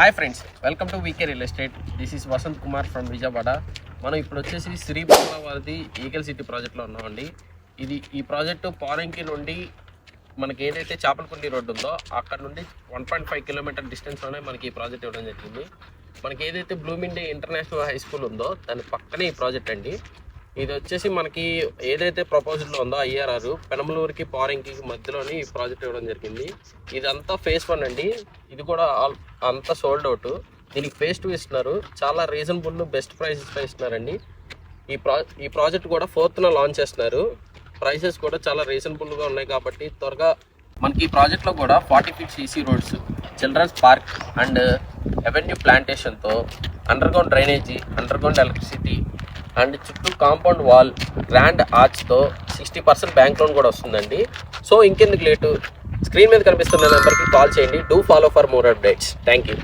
Hi friends, welcome to VK real estate. This is Vasanth Kumar from Vijayawada. మనం ఇప్పుడు వచ్చేసి శ్రీ బంగ్లా వారిది ఈగల్ సిటీ ప్రాజెక్ట్లో ఉన్నామండి. ఈ ప్రాజెక్టు పారంకి నుండి మనకి ఏదైతే చాపలకుండి రోడ్డు ఉందో అక్కడ నుండి 1.5 కిలోమీటర్ డిస్టెన్స్లోనే మనకి ఈ ప్రాజెక్ట్ ఇవ్వడం జరిగింది. మనకి ఏదైతే బ్లూమిండే ఇంటర్నేషనల్ హై స్కూల్ ఉందో దాని పక్కనే ఈ ప్రాజెక్ట్ అండి. ఇది వచ్చేసి మనకి ఏదైతే ప్రపోజల్లో ఉందో ఐఆర్ఆర్ పెనమలూరుకి పారంకి మధ్యలోని ఈ ప్రాజెక్ట్ ఇవ్వడం జరిగింది. ఇదంతా ఫేజ్ 1 అండి. ఇది కూడా అంతా సోల్డ్ అవుట్. దీనికి ఫేజ్ 2 ఇస్తున్నారు. చాలా రీజనబుల్ బెస్ట్ ప్రైసెస్లో ఇస్తున్నారండి. ఈ ప్రాజెక్ట్ కూడా 4th లాంచ్ చేస్తున్నారు. ప్రైసెస్ కూడా చాలా రీజనబుల్గా ఉన్నాయి కాబట్టి త్వరగా మనకి ఈ ప్రాజెక్ట్లో కూడా 40 feet CC roads, children's park and avenue ప్లాంటేషన్తో underground drainage, underground electricity and చుట్టూ కాంపౌండ్ వాల్, గ్రాండ్ ఆర్చ్తో 60% బ్యాంక్ లోన్ కూడా వస్తుందండి. సో ఇంకెందుకు లేటు, స్క్రీన్ మీద కనిపిస్తున్న నెంబర్కి కాల్ చేయండి. Do follow for more updates. Thank you.